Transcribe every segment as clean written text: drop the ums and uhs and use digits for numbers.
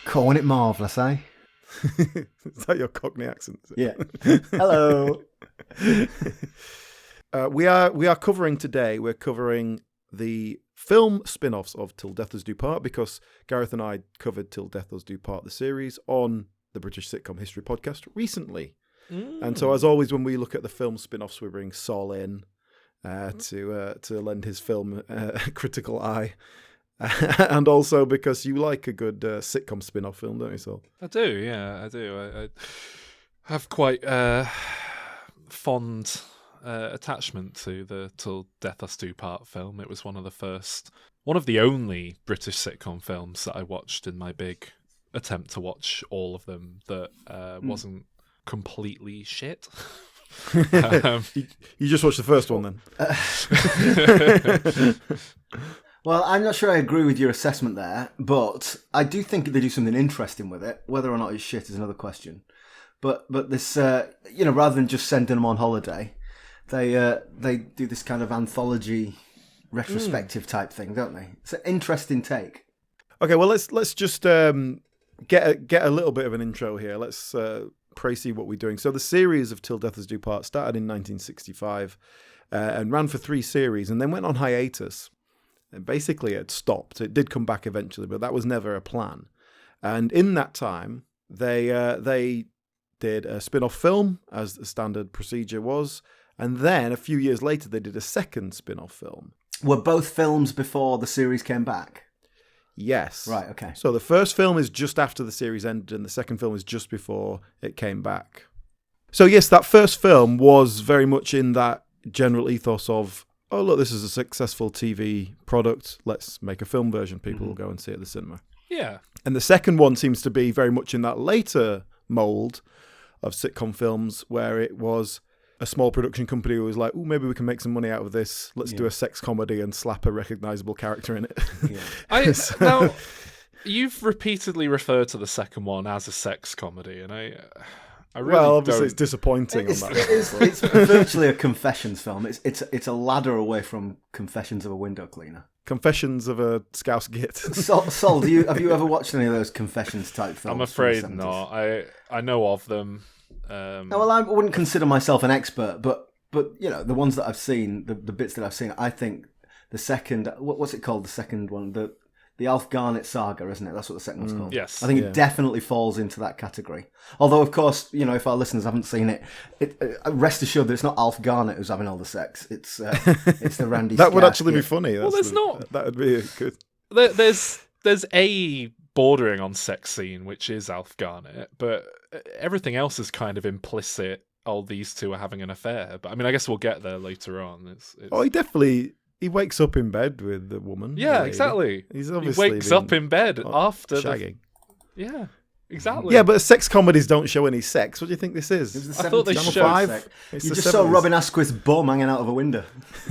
Calling it marvellous, eh? Is that your Cockney accent? Yeah. Hello. We are covering today. We're covering the film spin-offs of Till Death Us Do Part, because Gareth and I covered Till Death Us Do Part, the series, on the British Sitcom History podcast recently. And so, as always, when we look at the film spin-offs, we bring Sol in to lend his film critical eye. And also because you like a good sitcom spin-off film, don't you, Sol? I do, yeah, I do. I have quite fond attachment to the Till Death Us Do Part film. It was one of the only British sitcom films that I watched in my big attempt to watch all of them that wasn't completely shit. You just watched the first one then? Well, I'm not sure I agree with your assessment there, but I do think they do something interesting with it. Whether or not it's shit is another question. But this, rather than just sending them on holiday, they do this kind of anthology retrospective type thing, don't they? It's an interesting take. Okay, well let's just get a little bit of an intro here. Let's see what we're doing. So the series of Till Death Us Do Part started in 1965 and ran for 3 series, and then went on hiatus. And basically, it stopped. It did come back eventually, but that was never a plan. And in that time, they did a spin-off film, as the standard procedure was. And then, a few years later, they did a second spin-off film. Were both films before the series came back? Yes. Right, okay. So the first film is just after the series ended, and the second film is just before it came back. So yes, that first film was very much in that general ethos of, oh, look, this is a successful TV product. Let's make a film version. People will go and see it at the cinema. Yeah. And the second one seems to be very much in that later mould of sitcom films, where it was a small production company who was like, oh, maybe we can make some money out of this. Let's do a sex comedy and slap a recognisable character in it. Yeah. Now, you've repeatedly referred to the second one as a sex comedy, and I really obviously don't. it's disappointing. It's virtually a confessions film. It's a ladder away from Confessions of a Window Cleaner. Confessions of a Scouse Git. Sol, have you ever watched any of those confessions type films? I'm afraid not. I know of them. Well, I wouldn't consider myself an expert, but the ones that I've seen, the bits that I've seen, I think the second, what's it called? The second one, the Alf Garnett Saga, isn't it? That's what the second one's called. Yes. I think it definitely falls into that category. Although, of course, if our listeners haven't seen it, rest assured that it's not Alf Garnett who's having all the sex. It's the Randy. That would actually be funny. There's not. That would be good. There's a bordering on sex scene, which is Alf Garnett, but everything else is kind of implicit. Oh, these two are having an affair. But I mean, I guess we'll get there later on. Oh, he wakes up in bed with the woman. Yeah, exactly. He's obviously he wakes up in bed after shagging. Yeah, exactly. Yeah, but sex comedies don't show any sex. What do you think this is? I thought they showed. You just saw Robin Asquith's bum hanging out of a window.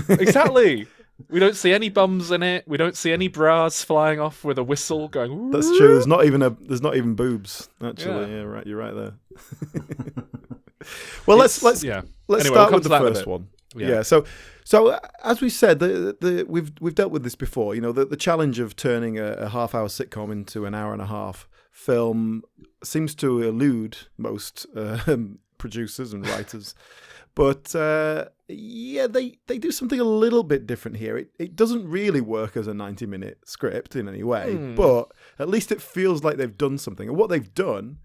Exactly. We don't see any bums in it. We don't see any bras flying off with a whistle going. Woo. That's true. There's not even boobs. Actually, yeah, right. You're right there. Well, let's start with the first one. Yeah. So as we said, we've dealt with this before. The challenge of turning a half-hour sitcom into an hour and a half film seems to elude most producers and writers. But they do something a little bit different here. It doesn't really work as a 90-minute script in any way, but at least it feels like they've done something. And what they've done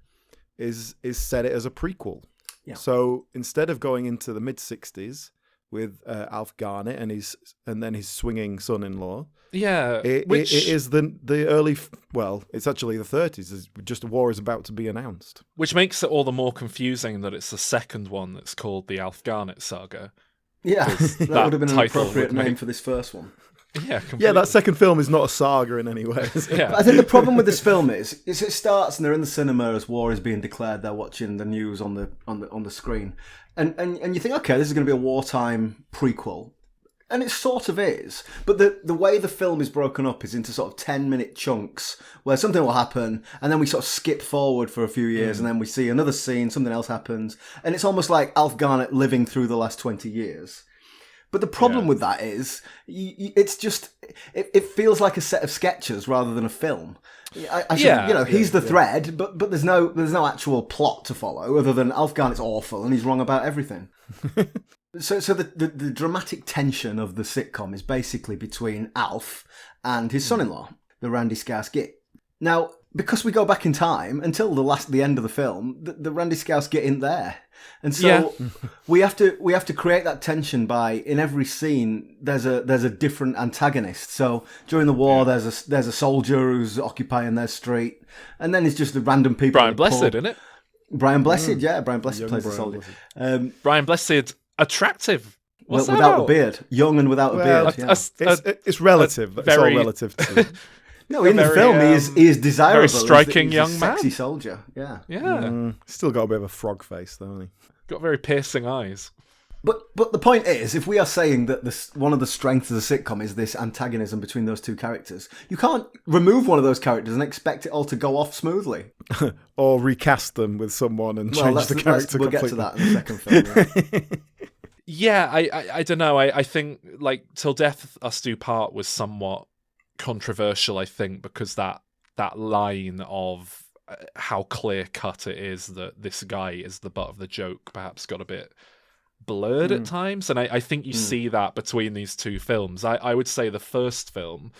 is set it as a prequel. Yeah. So instead of going into the mid-60s with Alf Garnett and then his swinging son-in-law, it is the early. Well, it's actually the 30s. It's just a war is about to be announced, which makes it all the more confusing that it's the second one that's called the Alf Garnett Saga. Yeah, that would have been an appropriate name for this first one. Yeah, completely. Yeah, that second film is not a saga in any way. Yeah. But I think the problem with this film is it starts and they're in the cinema as war is being declared. They're watching the news on the screen, and you think, okay, this is going to be a wartime prequel, and it sort of is. But the way the film is broken up is into sort of 10-minute chunks where something will happen, and then we sort of skip forward for a few years, and then we see another scene, something else happens, and it's almost like Alf Garnett living through the last 20 years. But the problem with that is, it's just it feels like a set of sketches rather than a film. He's the thread, but there's no actual plot to follow other than Alf Garnett's awful and he's wrong about everything. So the dramatic tension of the sitcom is basically between Alf and his son-in-law, the Randy Scouse Git. Now, because we go back in time until the end of the film, the Randy Scouse Git isn't there, and so we have to create that tension by, in every scene there's a different antagonist. So during the war, there's a soldier who's occupying their street, and then it's just the random people. Brian Blessed, isn't it? Brian Blessed, Brian Blessed plays the soldier. Brian Blessed, attractive. What's that without about? a beard, young and without a beard. It's relative. It's all relative. No, in the film, he is desirable. Very striking he's young a man. sexy soldier. Yeah. Still got a bit of a frog face, though, hasn't he? Got very piercing eyes. But the point is, if we are saying that one of the strengths of the sitcom is this antagonism between those two characters, you can't remove one of those characters and expect it all to go off smoothly. Or recast them with someone and change the character we'll completely. We'll get to that in the second film. Yeah, I don't know. I think, like, Till Death Us Do Part was somewhat controversial, I think, because that line of how clear-cut it is that this guy is the butt of the joke perhaps got a bit blurred at times, and I think you see that between these two films. I would say the first film,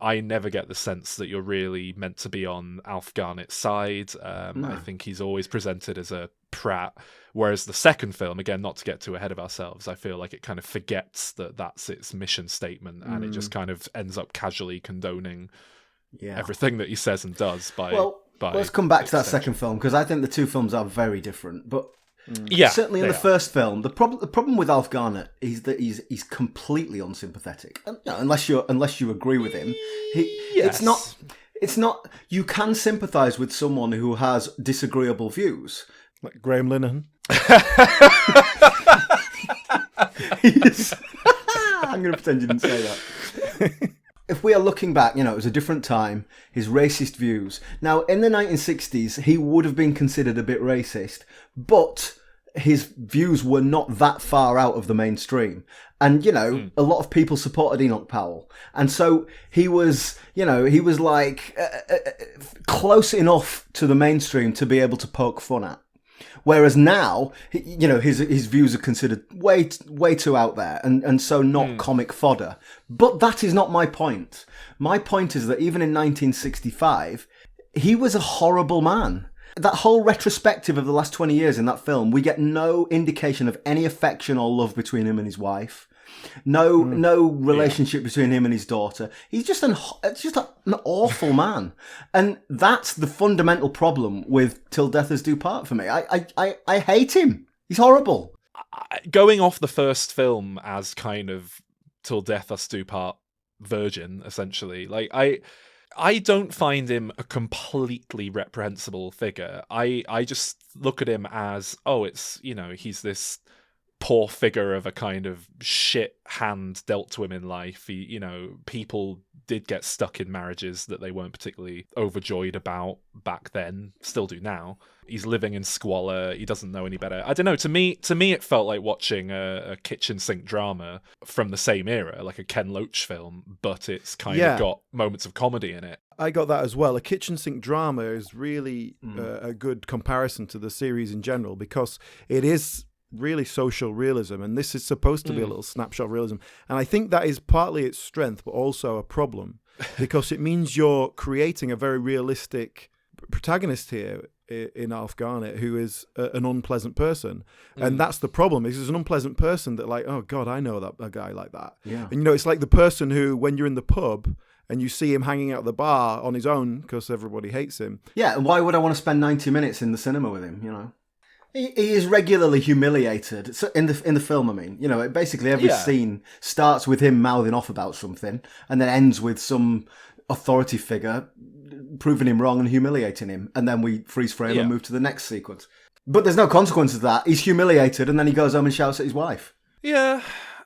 I never get the sense that you're really meant to be on Alf Garnett's side. I think he's always presented as a prat, whereas the second film, again, not to get too ahead of ourselves, I feel like it kind of forgets that that's its mission statement, and it just kind of ends up casually condoning everything that he says and does by let's come back to that second film, because I think the two films are very different, but certainly in the first film, the problem with Alf Garnett is that he's completely unsympathetic. And, unless you agree with him, it's not. You can sympathise with someone who has disagreeable views, like Graham Linehan. I'm going to pretend you didn't say that. If we are looking back, it was a different time, his racist views. Now, in the 1960s, he would have been considered a bit racist, but his views were not that far out of the mainstream. And, a lot of people supported Enoch Powell. And so he was like close enough to the mainstream to be able to poke fun at. Whereas now, his views are considered way too out there and so not comic fodder. But that is not my point. My point is that even in 1965, he was a horrible man. That whole retrospective of the last 20 years in that film, we get no indication of any affection or love between him and his wife. No relationship between him and his daughter. He's just an awful man, and that's the fundamental problem with Till Death Us Do Part for me. I hate him. He's horrible. Going off the first film as kind of Till Death Us Do Part virgin, essentially, like I don't find him a completely reprehensible figure. I just look at him as, he's this poor figure of a kind of shit hand dealt to him in life. People did get stuck in marriages that they weren't particularly overjoyed about back then, still do now. He's living in squalor. He doesn't know any better. I don't know. To me, it felt like watching a kitchen sink drama from the same era, like a Ken Loach film, but it's kind of got moments of comedy in it. I got that as well. A kitchen sink drama is really a good comparison to the series in general, because it is really social realism, and this is supposed to be a little snapshot of realism. And I think that is partly its strength, but also a problem, because it means you're creating a very realistic protagonist here in Alf Garnett, who is an unpleasant person. And that's the problem, is he's an unpleasant person that, like, oh God, I know a guy like that. Yeah. And it's like the person who, when you're in the pub and you see him hanging out at the bar on his own because everybody hates him. Yeah, and why would I want to spend 90 minutes in the cinema with him, He is regularly humiliated. So in the film, I mean, basically every scene starts with him mouthing off about something, and then ends with some authority figure proving him wrong and humiliating him, and then we freeze frame and move to the next sequence. But there's no consequence of that. He's humiliated, and then he goes home and shouts at his wife. Yeah.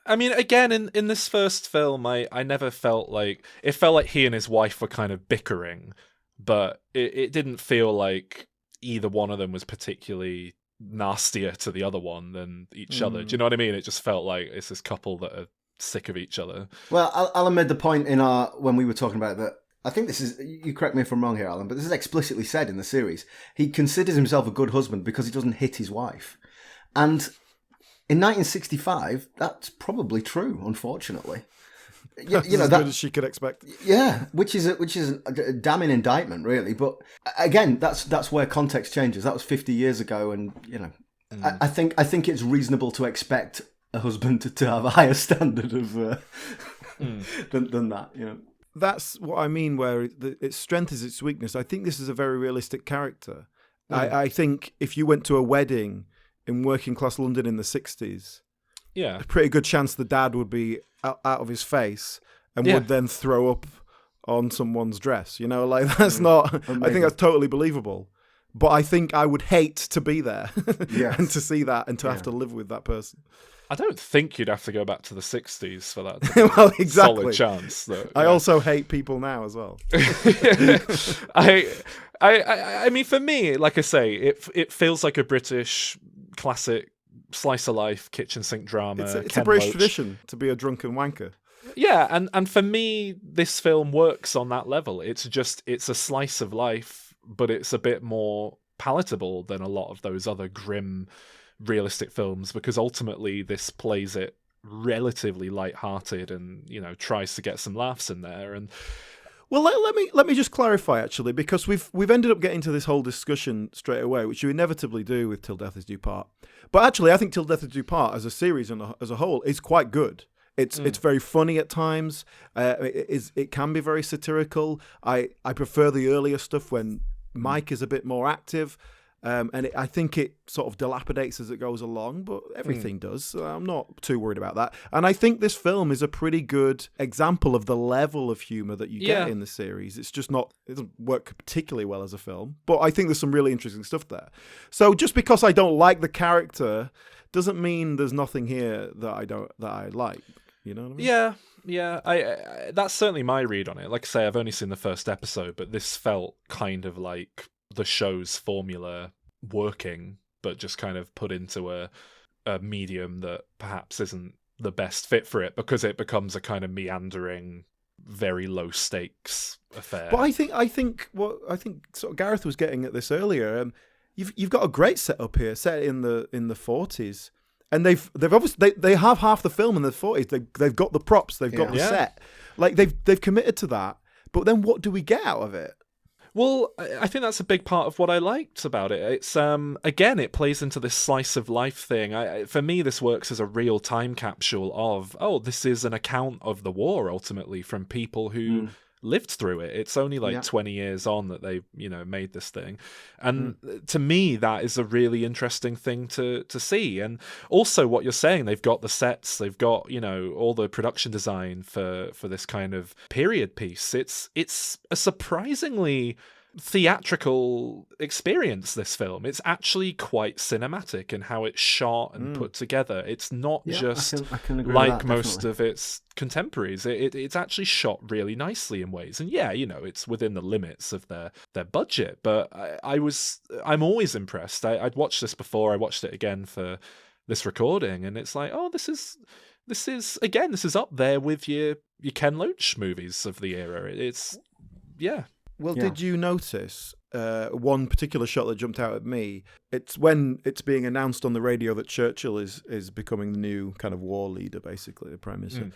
I mean, again, in this first film, I never felt like... It felt like he and his wife were kind of bickering, but it didn't feel like either one of them was particularly nastier to the other one than each other. Do you know what I mean? It just felt like it's this couple that are sick of each other. Well, Alan made the point when we were talking about that. I think this is, you correct me if I'm wrong here, Alan, but this is explicitly said in the series. He considers himself a good husband because he doesn't hit his wife. And in 1965, that's probably true, unfortunately. You know, as good as she could expect. Yeah, which is a damning indictment, really. But again, that's where context changes. That was 50 years ago, and you know, I think it's reasonable to expect a husband to have a higher standard of than that. You know, that's what I mean. Where its strength is its weakness. I think this is a very realistic character. I think if you went to a wedding in working class London in the 60s. Yeah, a pretty good chance the dad would be out of his face and would then throw up on someone's dress. You know, like that's not. Amazing. I think that's totally believable. But I think I would hate to be there and to see that and to have to live with that person. I don't think you'd have to go back to the 60s for that. Well, exactly. Solid chance. That, I also hate people now as well. I mean, for me, like I say, it feels like a British classic slice of life kitchen sink drama. It's a British tradition to be a drunken wanker. Yeah, and for me, this film works on that level. It's a slice of life, but it's a bit more palatable than a lot of those other grim, realistic films, because ultimately this plays it relatively light-hearted and, you know, tries to get some laughs in there. And well, let me just clarify, actually, because we've ended up getting to this whole discussion straight away, which you inevitably do with Till Death Us Do Part. But actually, I think Till Death Us Do Part as a series and as a whole is quite good. It's very funny at times. It can be very satirical. I prefer the earlier stuff when Mike is a bit more active. And I think it sort of dilapidates as it goes along, but everything does. So I'm not too worried about that. And I think this film is a pretty good example of the level of humour that you get in the series. It's just not, it doesn't work particularly well as a film, but I think there's some really interesting stuff there. So just because I don't like the character doesn't mean there's nothing here that I like. You know what I mean? Yeah. I that's certainly my read on it. Like I say, I've only seen the first episode, but this felt kind of like the show's formula working, but just kind of put into a medium that perhaps isn't the best fit for it, because it becomes a kind of meandering, very low stakes affair. But I think sort of Gareth was getting at this earlier. You've got a great setup here, set in the 40s, and they've obviously they have half the film in the 40s. They've got the props, they've got the set, like they've committed to that. But then what do we get out of it? Well, I think that's a big part of what I liked about it. It's again, it plays into this slice of life thing. For me, this works as a real time capsule of, this is an account of the war ultimately from people who lived through it. It's only like 20 years on that they've, made this thing. And to me, that is a really interesting thing to see. And also what you're saying, they've got the sets, they've got, all the production design for this kind of period piece. It's a surprisingly theatrical experience, this film. It's actually quite cinematic in how it's shot and put together. It's not just I can agree like with that, most definitely. of its contemporaries. It's actually shot really nicely in ways, and it's within the limits of their budget, but I'm always impressed. I'd watched this before, I watched it again for this recording, and it's like, this is up there with your Ken Loach movies of the era. Well, did you notice one particular shot that jumped out at me? It's when it's being announced on the radio that Churchill is becoming the new kind of war leader, basically, the Prime Minister.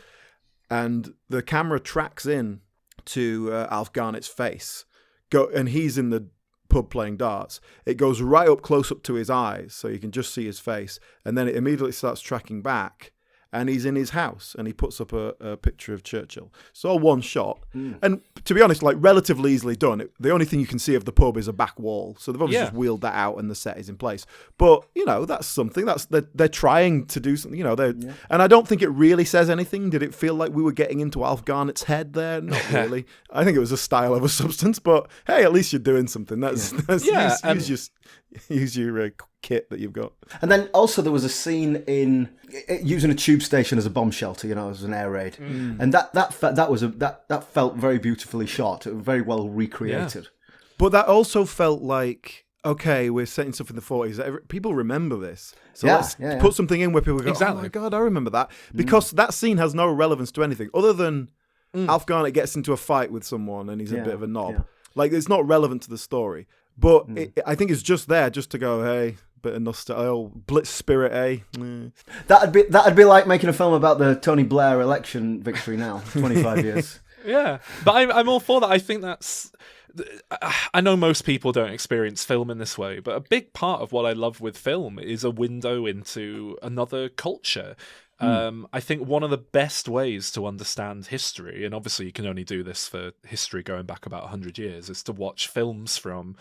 And the camera tracks in to Alf Garnett's face, and he's in the pub playing darts. It goes right up close up to his eyes, so you can just see his face. And then it immediately starts tracking back. And he's in his house, and he puts up a picture of Churchill. It's all one shot. And to be honest, like relatively easily done. The only thing you can see of the pub is a back wall. So they've obviously just wheeled that out, and the set is in place. But, that's something. They're trying to do something, And I don't think it really says anything. Did it feel like we were getting into Alf Garnett's head there? Not really. I think it was a style over substance, but hey, at least you're doing something. Use your kit that you've got. And then also there was a scene in using a tube station as a bomb shelter, as an air raid, and that felt very beautifully shot, very well recreated. But that also felt like okay, we're setting stuff in the 40s. People remember this. So let's put something in where people go, oh my God, I remember that. Because that scene has no relevance to anything other than Alf Garnett gets into a fight with someone and he's a bit of a knob. Yeah. Like, it's not relevant to the story. But I think it's just there just to go, hey, bit of nostalgia, Blitz spirit, eh? That'd be like making a film about the Tony Blair election victory now, 25 years. Yeah, but I'm all for that. I think that's... I know most people don't experience film in this way, but a big part of what I love with film is a window into another culture. I think one of the best ways to understand history, and obviously you can only do this for history going back about 100 years, is to watch films from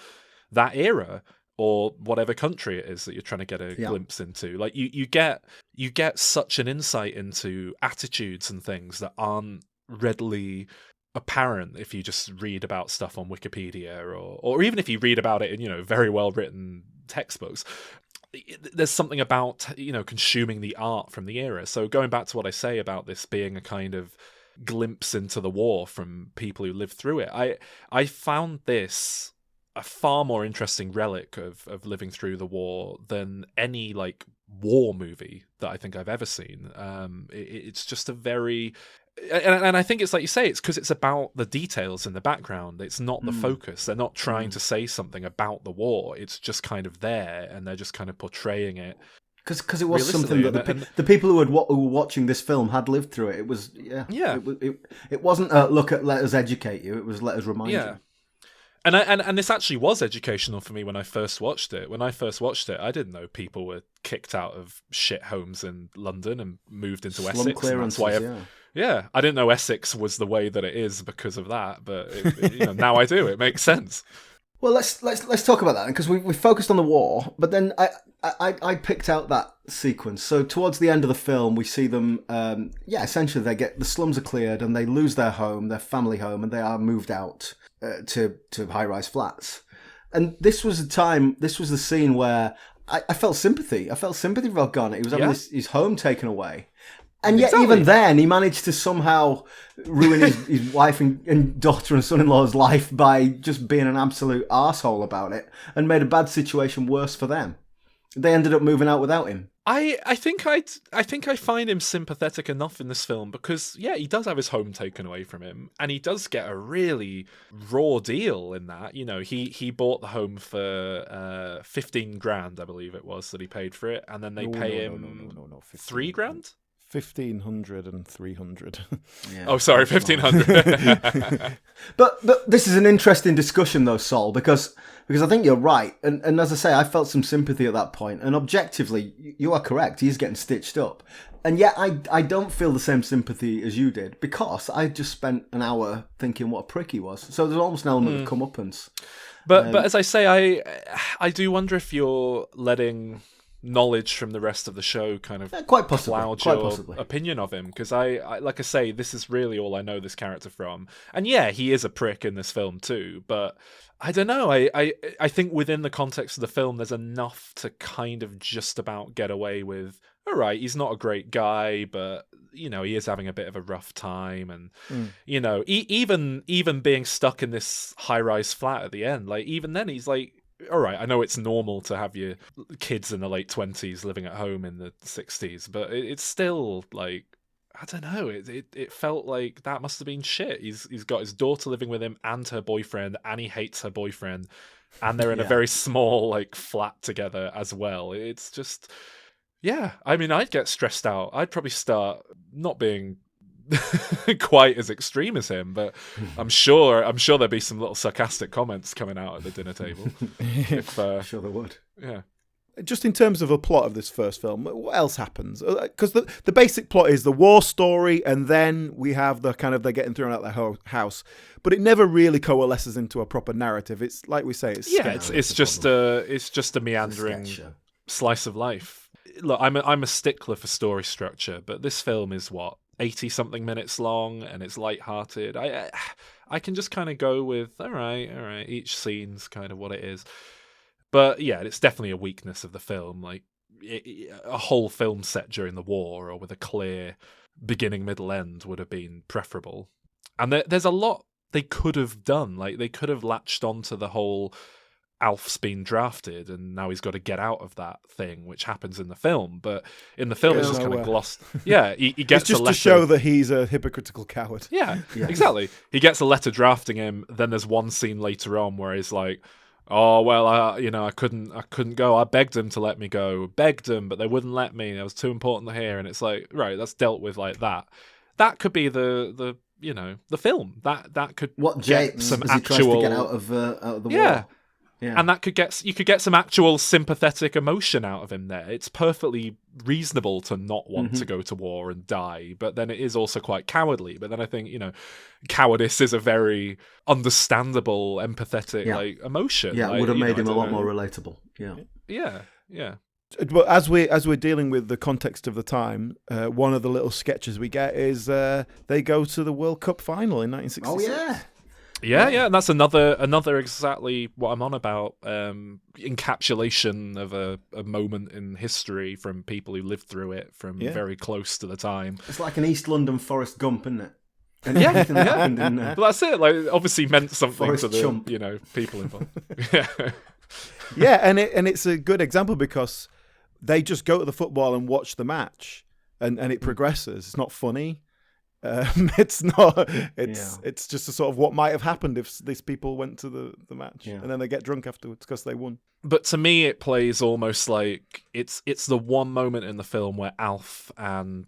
that era or whatever country it is that you're trying to get a glimpse into. Like you get such an insight into attitudes and things that aren't readily apparent if you just read about stuff on Wikipedia or even if you read about it in very well written textbooks. There's something about consuming the art from the era. So going back to what I say about this being a kind of glimpse into the war from people who lived through it, I found this a far more interesting relic of living through the war than any like war movie that I think I've ever seen. It's just a very... And I think it's like you say, it's because it's about the details in the background. It's not the focus. They're not trying to say something about the war. It's just kind of there, and they're just kind of portraying it. Because it was something that the people who were watching this film had lived through it. It was, It wasn't a look at let us educate you. It was let us remind you. And this actually was educational for me when I first watched it. When I first watched it, I didn't know people were kicked out of shit homes in London and moved into Essex. I didn't know Essex was the way that it is because of that, but now I do. It makes sense. Well, let's talk about that because we focused on the war, but then I picked out that sequence. So towards the end of the film, we see them. Essentially, the slums are cleared and they lose their home, their family home, and they are moved out to high-rise flats. And this was the scene where I felt sympathy. I felt sympathy for Alf Garnett. He was having his home taken away. And yet, even then, he managed to somehow ruin his wife and daughter and son-in-law's life by just being an absolute arsehole about it and made a bad situation worse for them. They ended up moving out without him. I think I find him sympathetic enough in this film because, he does have his home taken away from him, and he does get a really raw deal in that. He bought the home for 15 grand, I believe it was, that he paid for it, and then they pay him $3,000. 1,500 and 300. Yeah, oh, sorry, 1,500. But this is an interesting discussion, though, Sol, because I think you're right. And as I say, I felt some sympathy at that point. And objectively, you are correct. He's getting stitched up. And yet, I don't feel the same sympathy as you did because I just spent an hour thinking what a prick he was. So there's almost an element of comeuppance. But as I say, I do wonder if you're letting knowledge from the rest of the show kind of cloud your opinion of him, because I like I say, this is really all I know this character from, and he is a prick in this film too, but I don't know, I think within the context of the film there's enough to kind of just about get away with, all right, he's not a great guy, but he is having a bit of a rough time, and even being stuck in this high-rise flat at the end, like even then he's like, all right, I know it's normal to have your kids in the late 20s living at home in the 60s, but it's still like, I don't know, it felt like that must have been shit. He's got his daughter living with him and her boyfriend, and he hates her boyfriend, and they're in a very small like flat together as well. It's just, I mean, I'd get stressed out. I'd probably start not being quite as extreme as him, but I'm sure there'd be some little sarcastic comments coming out at the dinner table. I'm sure there would. Yeah. Just in terms of a plot of this first film, what else happens? Because the basic plot is the war story, and then we have the kind of they're getting thrown out of their house, but it never really coalesces into a proper narrative. It's like we say, it's just a meandering slice of life. Look, I'm a stickler for story structure, but this film is 80-something minutes long, and it's lighthearted. I can just kind of go with, all right, each scene's kind of what it is. But it's definitely a weakness of the film. Like a whole film set during the war or with a clear beginning, middle, end would have been preferable. And there's a lot they could have done. Like they could have latched onto the whole Alf's been drafted and now he's got to get out of that thing, which happens in the film. But in the film, it's just kind of glossed. Yeah, he gets it's just a letter to show that he's a hypocritical coward. Yeah, exactly. He gets a letter drafting him. Then there's one scene later on where he's like, "Oh well, I couldn't go. I begged them to let me go. Begged them, but they wouldn't let me. It was too important to hear." And it's like, right, that's dealt with like that. That could be the film. That could what James some as actual he tries to get out of the war. Yeah, and that you could get some actual sympathetic emotion out of him there. It's perfectly reasonable to not want to go to war and die, but then it is also quite cowardly. But then I think, cowardice is a very understandable, empathetic like emotion. Yeah, like, it would have made him a lot more relatable. Yeah. But as we're dealing with the context of the time, one of the little sketches we get is they go to the World Cup final in 1966. Oh yeah. Yeah, and that's another exactly what I'm on about. Encapsulation of a moment in history from people who lived through it from very close to the time. It's like an East London Forrest Gump, isn't it? And happened in there. But that's it. Like, obviously meant something Forrest to the Chump. People involved. and it's a good example because they just go to the football and watch the match, and it progresses. It's not funny. It's not. It's just a sort of what might have happened if these people went to the match, and then they get drunk afterwards because they won. But to me, it plays almost like it's the one moment in the film where Alf and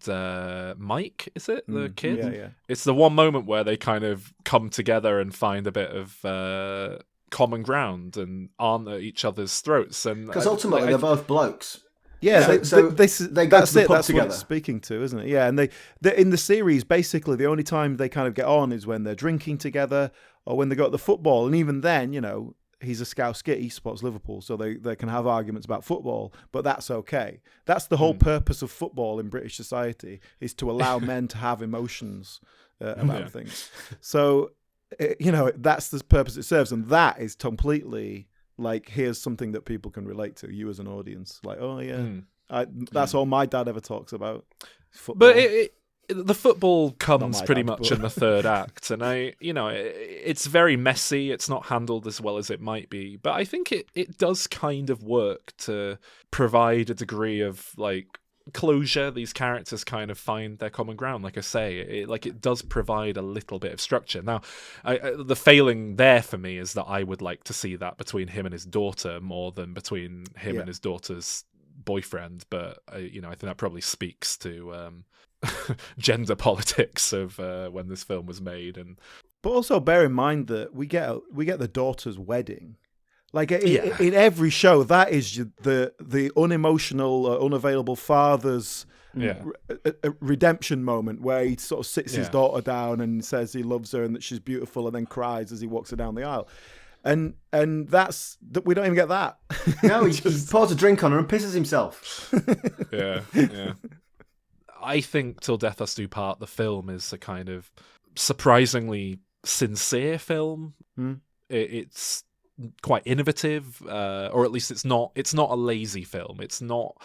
Mike, is it the kid? Yeah. It's the one moment where they kind of come together and find a bit of common ground and aren't at each other's throats. And because ultimately they're both blokes. Yeah, they go that's to the it. pub That's together. what it's speaking to, isn't it? Yeah, and they in the series, basically, the only time they kind of get on is when they're drinking together or when they go to the football. And even then, he's a Scouse git, he supports Liverpool, so they can have arguments about football, but that's okay. That's the whole purpose of football in British society, is to allow men to have emotions about things. So, that's the purpose it serves, and that is completely... like, here's something that people can relate to, you as an audience. Like, oh yeah, that's all my dad ever talks about. Football. But the football comes pretty much in the third act, and it's very messy. It's not handled as well as it might be, but I think it does kind of work to provide a degree of like closure. These characters kind of find their common ground. Like I say, it does provide a little bit of structure. Now, the failing there for me is that I would like to see that between him and his daughter more than between him and his daughter's boyfriend. But I think that probably speaks to gender politics of when this film was made. But also bear in mind that we get the daughter's wedding. Like in every show, that is the unemotional, unavailable father's redemption moment where he sort of sits his daughter down and says he loves her and that she's beautiful, and then cries as he walks her down the aisle. And that's that. We don't even get that. No, he pours a drink on her and pisses himself. Yeah. I think Till Death Us Do Part, the film, is a kind of surprisingly sincere film. It's quite innovative, or at least it's not a lazy film. It's not.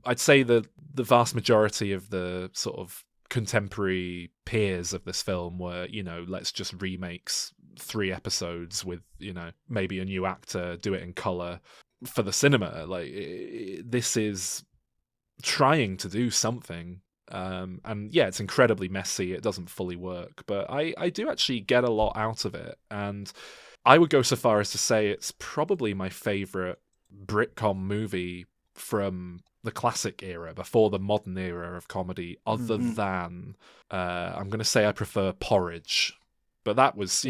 I'd say the vast majority of the sort of contemporary peers of this film were, let's just remakes 3 episodes with, maybe a new actor, do it in color for the cinema. Like, this is trying to do something. And yeah, it's incredibly messy. It doesn't fully work, but I do actually get a lot out of it. And I would go so far as to say it's probably my favourite Britcom movie from the classic era, before the modern era of comedy, other than, I'm going to say I prefer Porridge. But that was,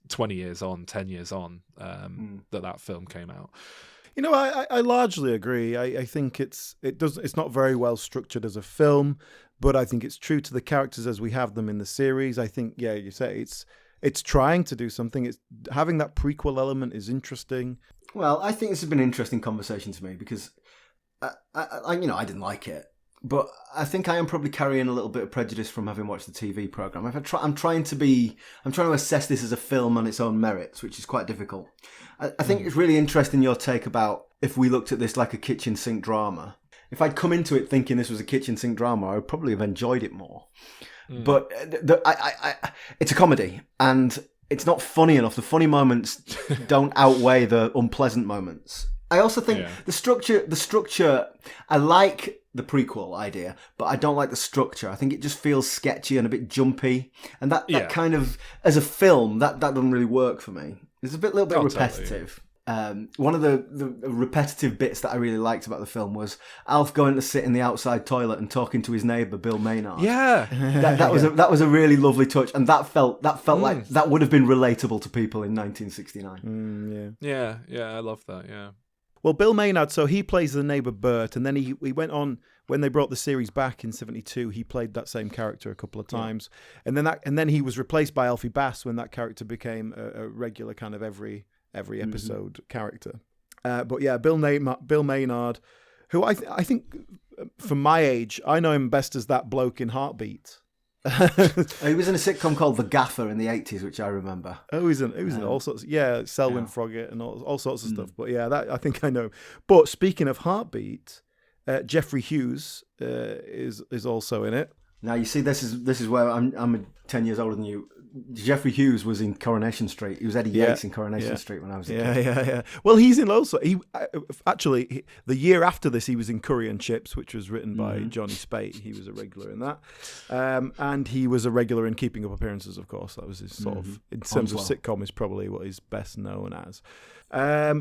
20 years on, 10 years on, that film came out. I largely agree. I think it's not very well structured as a film, but I think it's true to the characters as we have them in the series. I think, you say it's trying to do something. It's having that prequel element is interesting. Well, I think this has been an interesting conversation to me because I didn't like it, but I think I am probably carrying a little bit of prejudice from having watched the TV program. I'm trying to assess this as a film on its own merits, which is quite difficult. I think it's really interesting your take about if we looked at this like a kitchen sink drama. If I'd come into it thinking this was a kitchen sink drama, I would probably have enjoyed it more. But it's a comedy, and it's not funny enough. The funny moments don't outweigh the unpleasant moments. I also think the structure, I like the prequel idea, but I don't like the structure. I think it just feels sketchy and a bit jumpy. And that kind of, as a film, that doesn't really work for me. It's a little bit repetitive. Totally. One of the repetitive bits that I really liked about the film was Alf going to sit in the outside toilet and talking to his neighbour, Bill Maynard. Yeah. That was a really lovely touch, and that felt like that would have been relatable to people in 1969. Yeah, I love that, yeah. Well, Bill Maynard, so he plays the neighbour Bert, and then he went on, when they brought the series back in 72, he played that same character a couple of times. Yeah. And then he was replaced by Alfie Bass when that character became a regular kind of every episode character. But yeah, Bill Maynard, who I think, from my age, I know him best as that bloke in Heartbeat. He was in a sitcom called The Gaffer in the 80s, which I remember. Oh, he was in all sorts. Selwyn Froggatt and all sorts of stuff. But yeah, that I think I know. But speaking of Heartbeat, Jeffrey Hughes is also in it. Now you see, this is where I'm 10 years older than you. Jeffrey Hughes was in Coronation Street. He was Eddie Yates in Coronation Street when I was a kid. Yeah. Well, he's in also. Actually, the year after this, he was in Curry and Chips, which was written by Johnny Spate. He was a regular in that, and he was a regular in Keeping Up Appearances. Of course, that was his sort of, in terms of sitcom, is probably what he's best known as.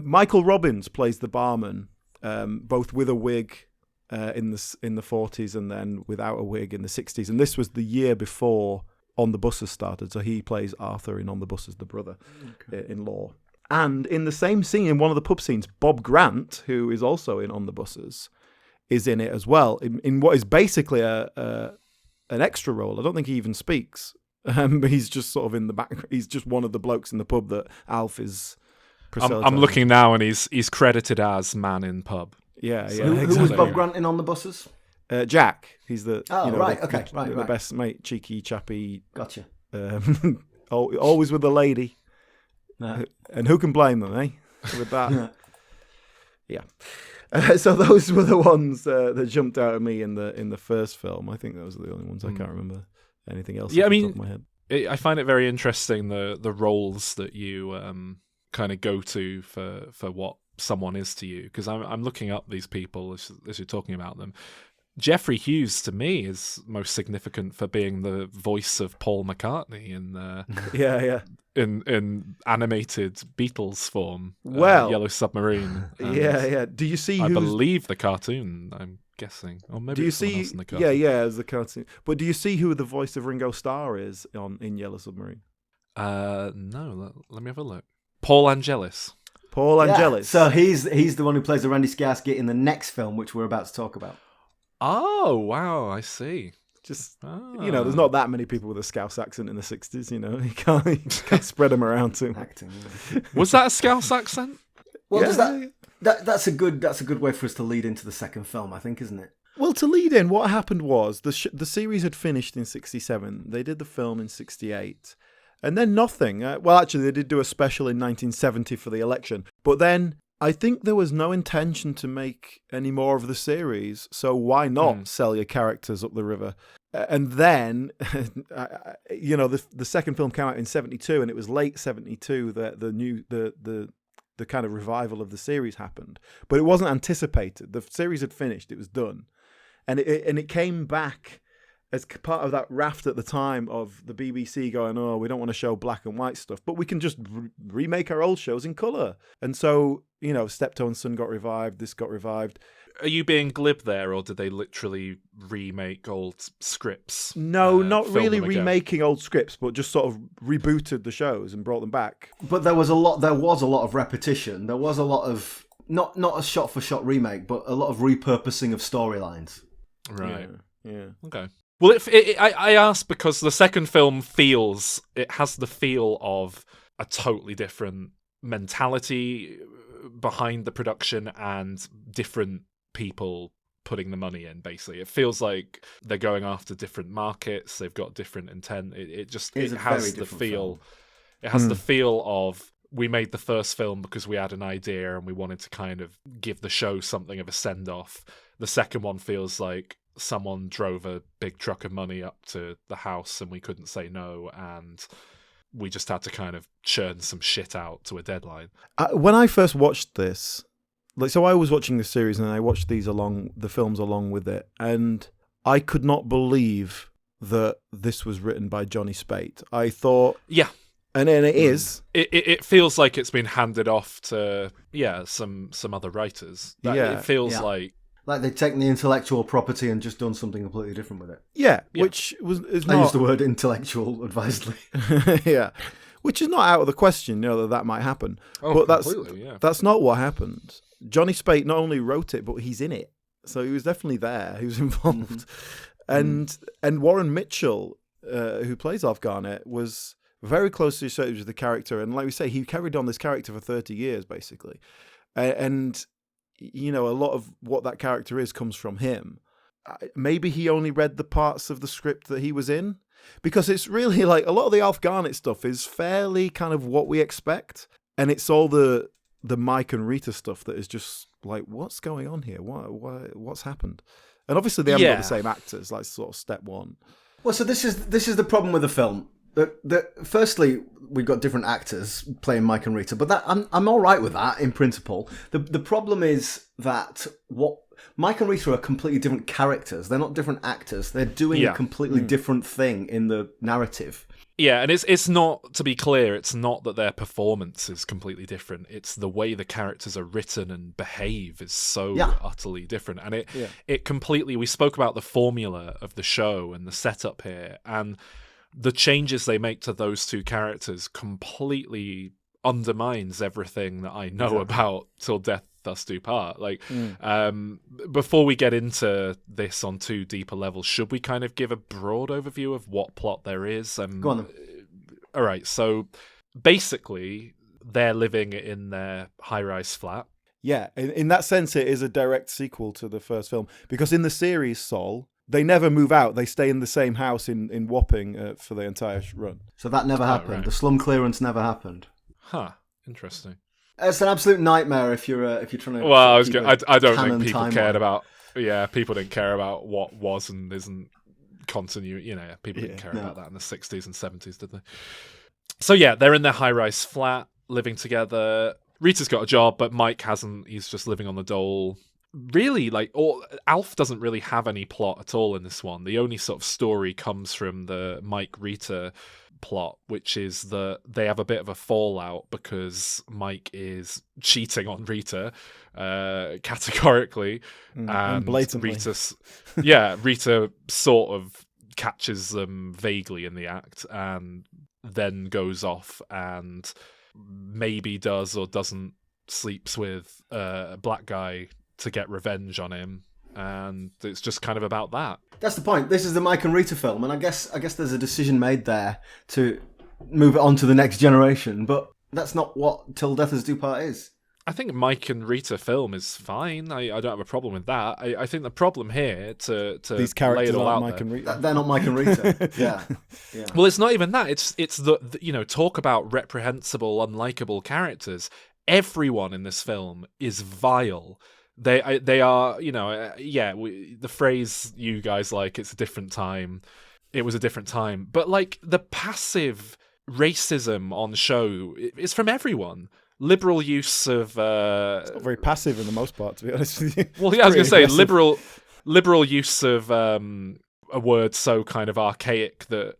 Michael Robbins plays the barman, both with a wig in the 40s and then without a wig in the 60s, and this was the year before On the Buses started, so he plays Arthur in On the Buses, the brother in Law. And in the same scene, in one of the pub scenes, Bob Grant, who is also in On the Buses, is in it as well, in what is basically an extra role. I don't think he even speaks. He's just sort of in the back. He's just one of the blokes in the pub that Alf is. I'm looking now, and he's credited as man in pub. Yeah. Who was Bob Grant in On the Buses? Jack. He's the the best mate, cheeky chappy. Gotcha. Always with the lady. No. And who can blame them, eh? With that. Yeah. So those were the ones that jumped out at me in the first film. I think those are the only ones. I can't remember anything else. Yeah, off the top of my head. I find it very interesting the roles that you kind of go to for what someone is to you, because I'm looking up these people as you're talking about them. Jeffrey Hughes, to me, is most significant for being the voice of Paul McCartney in animated Beatles form. Yellow Submarine. Do you see? I believe the cartoon. I'm guessing, or maybe someone else in the cartoon. As the cartoon. But do you see who the voice of Ringo Starr is in Yellow Submarine? No. Let me have a look. Paul Angelis. Paul Angelis. So he's the one who plays the Randy Skarsgård in the next film, which we're about to talk about. Oh, wow, I see. Just, there's not that many people with a Scouse accent in the 60s, You can't spread them around too. Acting. Was that a Scouse accent? Well, that's a good way for us to lead into the second film, I think, isn't it? Well, to lead in, what happened was the series had finished in 67. They did the film in 68. And then nothing. Actually, they did do a special in 1970 for the election. But then I think there was no intention to make any more of the series, so why not sell your characters up the river? And then, the second film came out in 72, and it was late 72 that the kind of revival of the series happened. But it wasn't anticipated. The series had finished; it was done, and it came back as part of that raft at the time of the BBC going, oh, we don't want to show black and white stuff, but we can just remake our old shows in colour. And so, Steptoe and Son got revived, this got revived. Are you being glib there, or did they literally remake old scripts? No, not really remaking old scripts, but just sort of rebooted the shows and brought them back. But there was a lot of repetition. There was a lot of, not a shot-for-shot remake, but a lot of repurposing of storylines. Right. Yeah. Okay. Well, I asked because the second film has the feel of a totally different mentality behind the production and different people putting the money in, basically. It feels like they're going after different markets, they've got different intent. It has the feel. Film. It has the feel of, we made the first film because we had an idea and we wanted to kind of give the show something of a send-off. The second one feels like someone drove a big truck of money up to the house and we couldn't say no, and we just had to kind of churn some shit out to a deadline. When I first watched this, so I was watching this series and I watched the films along with it, and I could not believe that this was written by Johnny Spate. I thought... Yeah. And then it is. It feels like it's been handed off to some other writers. It feels like they've taken the intellectual property and just done something completely different with it. Yeah. Which is not... I use the word intellectual advisedly. Yeah, which is not out of the question. That might happen. But that's not what happened. Johnny Spate not only wrote it, but he's in it, so he was definitely there. He was involved, and Warren Mitchell, who plays Alf Garnett, was very closely associated with the character, and like we say, he carried on this character for 30 years, basically. And, a lot of what that character is comes from him. Maybe he only read the parts of the script that he was in, because it's really like a lot of the Alf Garnett stuff is fairly kind of what we expect, and it's all the Mike and Rita stuff that is just like, what's going on here? What's happened? And obviously they haven't got the same actors, like sort of step one. Well, so this is the problem with the film. Firstly, we've got different actors playing Mike and Rita, but I'm all right with that in principle. The problem is that Mike and Rita are completely different characters. They're not different actors. They're doing a completely different thing in the narrative. Yeah, and it's not, to be clear, it's not that their performance is completely different. It's the way the characters are written and behave is so utterly different. And it completely, we spoke about the formula of the show and the setup here, and the changes they make to those two characters completely undermines everything that I know about Till Death Us Do Part. Before we get into this on too deep a level, should we kind of give a broad overview of what plot there is? Go on. All right, so basically they're living in their high-rise flat. Yeah, in that sense it is a direct sequel to the first film, because in the series Sol, they never move out. They stay in the same house in Wapping for the entire run. So that never happened. Right. The slum clearance never happened. Huh. Interesting. It's an absolute nightmare if you're trying to. Well, I don't think people cared about. Yeah, people didn't care about what was and isn't continuity. People didn't care about that in the 60s and 70s, did they? So yeah, they're in their high-rise flat, living together. Rita's got a job, but Mike hasn't. He's just living on the dole. Really, Alf doesn't really have any plot at all in this one. The only sort of story comes from the Mike Rita plot, which is that they have a bit of a fallout because Mike is cheating on Rita categorically, and blatantly. Rita sort of catches them vaguely in the act and then goes off and maybe does or doesn't sleeps with a black guy to get revenge on him, and it's just kind of about that. That's the point. This is the Mike and Rita film, and I guess there's a decision made there to move it on to the next generation, but that's not what Till Death Us Do Part is. I think Mike and Rita film is fine. I don't have a problem with that. I think the problem here to these characters lay it all aren't out Mike and Rita. They're not Mike and Rita. Yeah. Well, it's not even that. It's the talk about reprehensible, unlikable characters. Everyone in this film is vile. They are, the phrase you guys like, it's a different time. It was a different time. But the passive racism on show is from everyone. Liberal use of... It's not very passive in the most part, to be honest with you. Well, yeah, I was going to say, liberal use of a word so kind of archaic that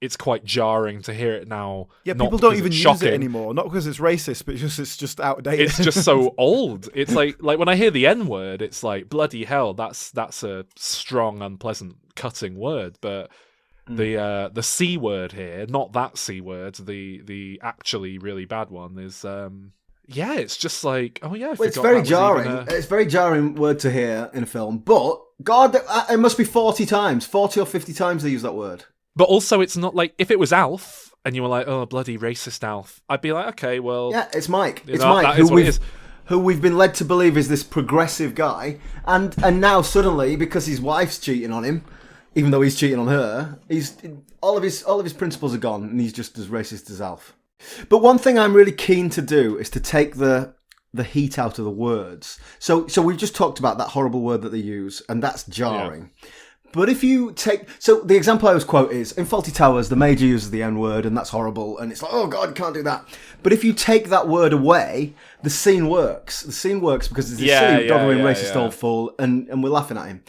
it's quite jarring to hear it now. Yeah, people don't even use it anymore. Not because it's racist, but it's just outdated. It's just so old. It's like when I hear the N word, it's like bloody hell. That's a strong, unpleasant, cutting word. But the C word here, not that C word, the actually really bad one is. It's just like, oh yeah. It's very jarring. It's a very jarring word to hear in a film, but God, it must be 40 or 50 times they use that word. But also, it's not like if it was Alf and you were like, oh, bloody racist Alf, I'd be like, okay, well, yeah, it's Mike. It's Mike who we've been led to believe is this progressive guy, and now suddenly because his wife's cheating on him, even though he's cheating on her, all of his principles are gone, and he's just as racist as Alf. But one thing I'm really keen to do is to take the heat out of the words. So we've just talked about that horrible word that they use, and that's jarring. Yeah. But if you take... So the example I always quote is, in Fawlty Towers, the Major uses the N-word, and that's horrible, and it's like, oh God, can't do that. But if you take that word away, the scene works. The scene works because it's this silly, doddering, racist old fool, and we're laughing at him.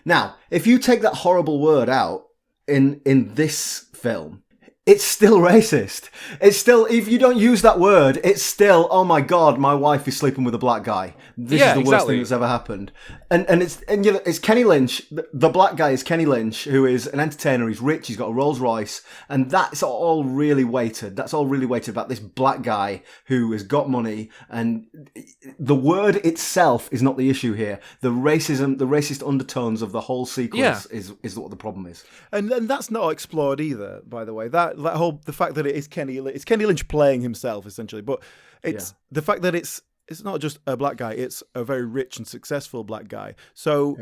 Now, if you take that horrible word out in this film, it's still racist. It's still, if you don't use that word, it's still, oh my God, my wife is sleeping with a black guy. This is the worst thing that's ever happened. And it's Kenny Lynch. The black guy is Kenny Lynch, who is an entertainer. He's rich. He's got a Rolls Royce, and that's all really weighted. That's all really weighted about this black guy who has got money. And the word itself is not the issue here. The racism, the racist undertones of the whole sequence is what the problem is. And that's not explored either, by the way. The fact that it's Kenny Lynch playing himself essentially, but it's the fact that it's not just a black guy, it's a very rich and successful black guy. So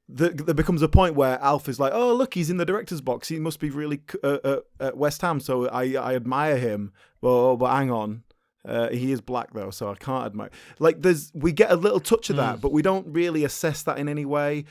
there becomes a point where Alf is like, oh, look, he's in the director's box. He must be really at West Ham, so I admire him. But hang on. He is black, though, so I can't admire. Like, we get a little touch of that, but we don't really assess that in any way.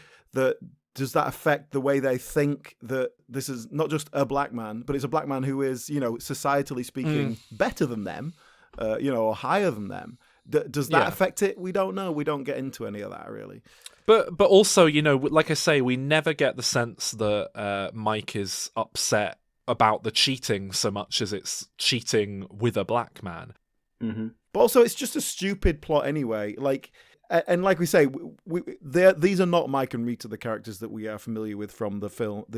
Does that affect the way they think that this is not just a black man, but it's a black man who is, societally speaking, better than them, or higher than them? Does that affect it? We don't know. We don't get into any of that, really. But also, like I say, we never get the sense that Mike is upset about the cheating so much as it's cheating with a black man. Mm-hmm. But also, it's just a stupid plot anyway. And like we say, these are not Mike and Rita, the characters that we are familiar with from the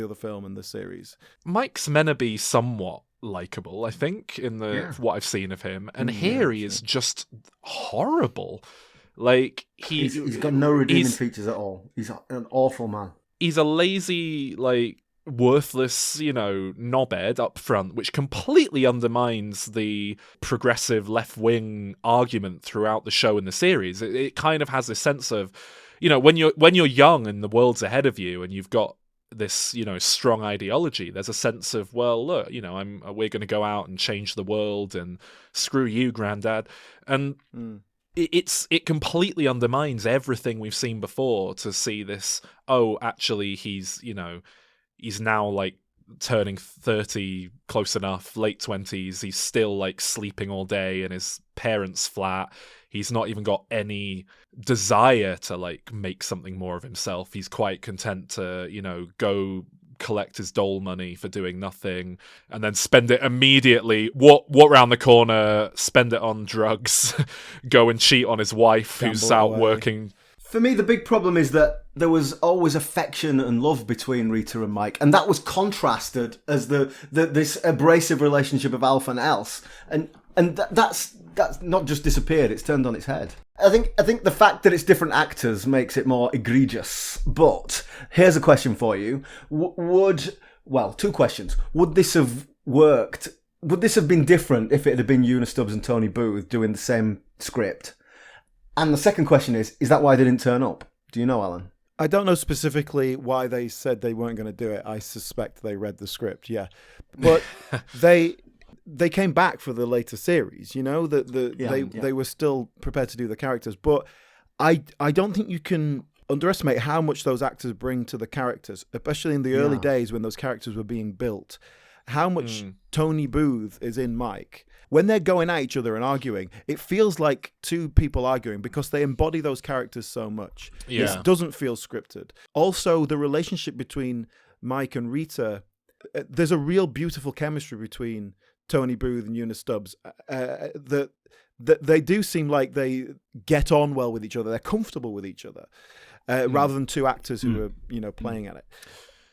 other film and the series. Mike's meant to be somewhat likable, I think, in what I've seen of him, and here he is just horrible. Like he's got no redeeming features at all. He's an awful man. He's a lazy, worthless, knobhead up front, which completely undermines the progressive left-wing argument throughout the show and the series. It kind of has this sense of, when you're young and the world's ahead of you and you've got this, strong ideology, there's a sense of, well, look, we're going to go out and change the world and screw you, Granddad. And it completely undermines everything we've seen before to see this, oh, actually he's now turning 30, close enough, late 20s. He's still sleeping all day in his parents' flat. He's not even got any desire to make something more of himself. He's quite content to, go collect his dole money for doing nothing and then spend it immediately, walk round the corner, spend it on drugs, go and cheat on his wife who's out working. For me, the big problem is that there was always affection and love between Rita and Mike, and that was contrasted as this abrasive relationship of Alf and Else, and that's not just disappeared; it's turned on its head. I think the fact that it's different actors makes it more egregious. But here's a question for you: two questions. Would this have worked? Would this have been different if it had been Una Stubbs and Tony Booth doing the same script? And the second question is that why they didn't turn up? Do you know, Alan? I don't know specifically why they said they weren't going to do it. I suspect they read the script, yeah. But they came back for the later series, they were still prepared to do the characters. But I don't think you can underestimate how much those actors bring to the characters, especially in the early days when those characters were being built. How much Tony Booth is in Mike. When they're going at each other and arguing, it feels like two people arguing because they embody those characters so much. Yeah. It doesn't feel scripted. Also, the relationship between Mike and Rita, there's a real beautiful chemistry between Tony Booth and Una Stubbs. That they do seem like they get on well with each other. They're comfortable with each other, rather than two actors who are playing at it.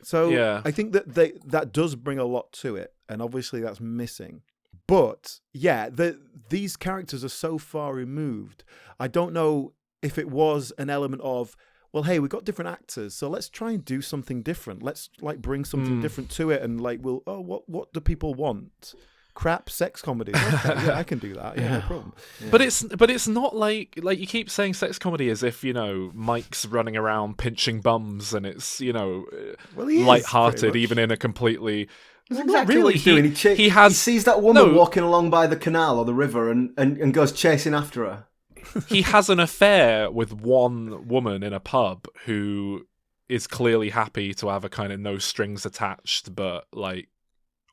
So I think that does bring a lot to it, and obviously that's missing. But these characters are so far removed. I don't know if it was an element of, well, hey, we've got different actors, so let's try and do something different. Let's bring something different to it, and what do people want? Crap sex comedy. Okay, yeah, I can do that. Yeah, no problem. Yeah. But it's not like you keep saying sex comedy as if Mike's running around pinching bums and it's lighthearted even in a completely. That's exactly what he's doing. He sees that woman walking along by the canal or the river and goes chasing after her. He has an affair with one woman in a pub who is clearly happy to have a kind of no strings attached, but like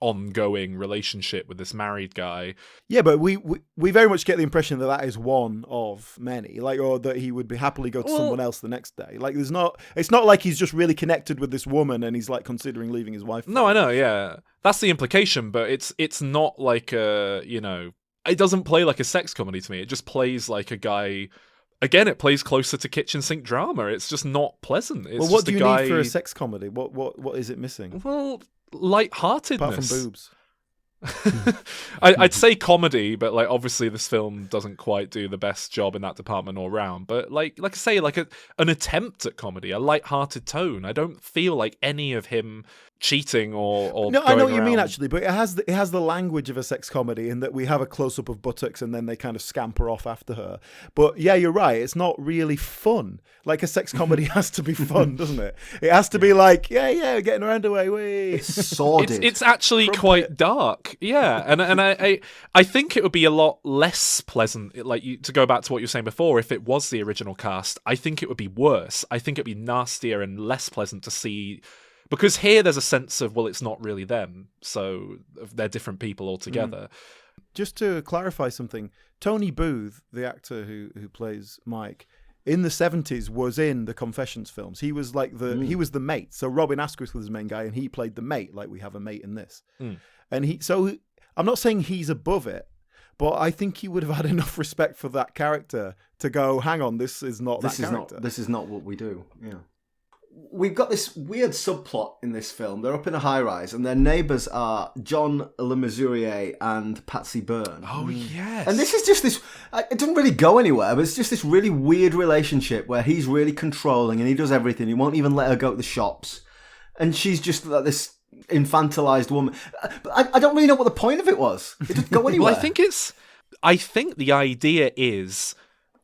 ongoing relationship with this married guy. Yeah, but we very much get the impression that is one of many, like, or that he would be happily go to someone else the next day. Like, it's not like he's just really connected with this woman and he's like considering leaving his wife. No, I know, yeah, that's the implication, but it's not like a, you know, it doesn't play like a sex comedy to me. It just plays like a guy. Again, it plays closer to kitchen sink drama. It's just not pleasant. It's well, what do you need for a sex comedy? What is it missing? Well, lightheartedness. Apart from boobs. I'd say comedy, but like obviously this film doesn't quite do the best job in that department all round. But like I say, like an attempt at comedy, a light-hearted tone. I don't feel like any of him cheating or no, I know what you mean around. actually, but it has the language of a sex comedy in that we have a close up of buttocks and then they kind of scamper off after her. But yeah, you're right. It's not really fun. Like a sex comedy has to be fun, doesn't it? It has to be like getting her underway. It's sordid. It's actually quite dark. Yeah, and I think it would be a lot less pleasant, like to go back to what you were saying before, if it was the original cast. I think it would be worse. I think it'd be nastier and less pleasant to see, because here there's a sense of, well, it's not really them, so they're different people altogether. Just to clarify something, Tony Booth, the actor who plays Mike, in the 70s was in the Confessions films. He was like he was the mate. So Robin Asquith was the main guy, and he played the mate, like we have a mate in this. And so I'm not saying he's above it, but I think he would have had enough respect for that character to go, hang on, this is not that character. This is not what we do. Yeah. We've got this weird subplot in this film. They're up in a high-rise, and their neighbours are John Le Mesurier and Patsy Byrne. Oh, yes. And this is just this... It doesn't really go anywhere, but it's just this really weird relationship where he's really controlling and he does everything. He won't even let her go to the shops. And she's just like this infantilized woman. But I don't really know what the point of it was. It didn't go anywhere. Well, I think the idea is...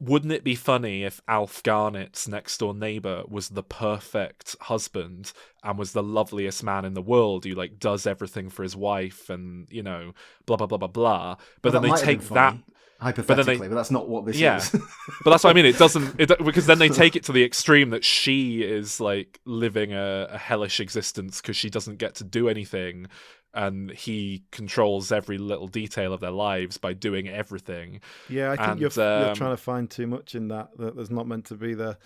Wouldn't it be funny if Alf Garnett's next door neighbour was the perfect husband and was the loveliest man in the world who like does everything for his wife and, you know, blah blah blah blah blah. But then they take that hypothetically, but that's not what this is. But that's what I mean. It doesn't because then they take it to the extreme that she is like living a hellish existence because she doesn't get to do anything. And he controls every little detail of their lives by doing everything. Yeah, I think you're trying to find too much in that there's not meant to be there.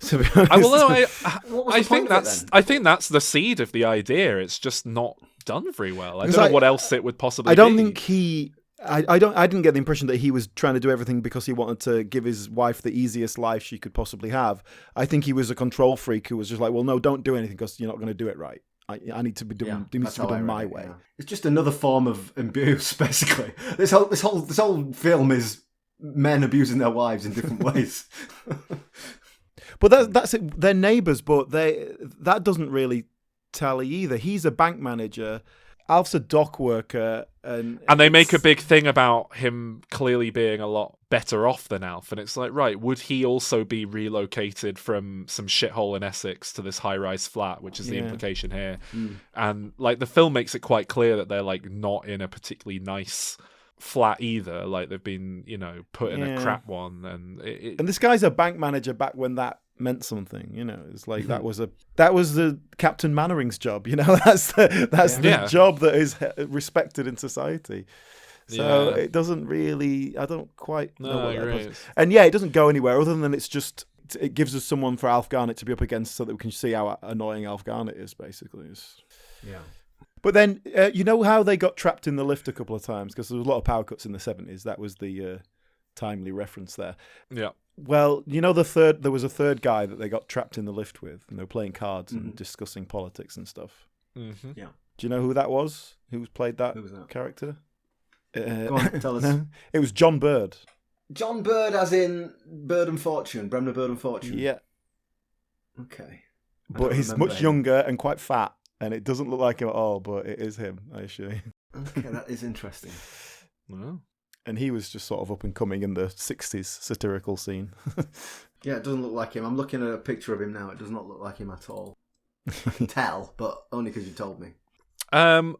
To be honest. I think that's the seed of the idea. It's just not done very well. I don't know what else it would possibly be. I don't think I didn't get the impression that he was trying to do everything because he wanted to give his wife the easiest life she could possibly have. I think he was a control freak who was just like, well, no, don't do anything because you're not going to do it right. I need to be doing my way. Yeah. It's just another form of abuse, basically. This whole film is men abusing their wives in different ways. But that's it. They're neighbours, but that doesn't really tally either. He's a bank manager. Alf's a dock worker, and they make a big thing about him clearly being a lot better off than Alf, and it's like, right, would he also be relocated from some shithole in Essex to this high-rise flat, which is the implication here? And like the film makes it quite clear that they're like not in a particularly nice flat either. Like they've been, you know, put in a crap one, and this guy's a bank manager back when that meant something, you know. It's like that was the Captain Mannering's job, you know. That's the job that is respected in society. So it doesn't really. I don't quite know what that was. And it doesn't go anywhere other than it gives us someone for Alf Garnett to be up against so that we can see how annoying Alf Garnett is. Basically, But then you know how they got trapped in the lift a couple of times because there was a lot of power cuts in the 70s. That was the timely reference there. Yeah. Well, you know there was a third guy that they got trapped in the lift with, and they were playing cards and discussing politics and stuff. Mm-hmm. Yeah. Do you know who that was? Who played that character? Go on, tell us. No, it was John Bird. John Bird, as in Bird and Fortune, Bremner Bird and Fortune. Yeah. Okay. But he's much younger and quite fat, and it doesn't look like him at all. But it is him, I assure you. Okay, that is interesting. Wow. And he was just sort of up and coming in the 60s satirical scene. Yeah, it doesn't look like him. I'm looking at a picture of him now. It does not look like him at all. I can tell, but only because you told me.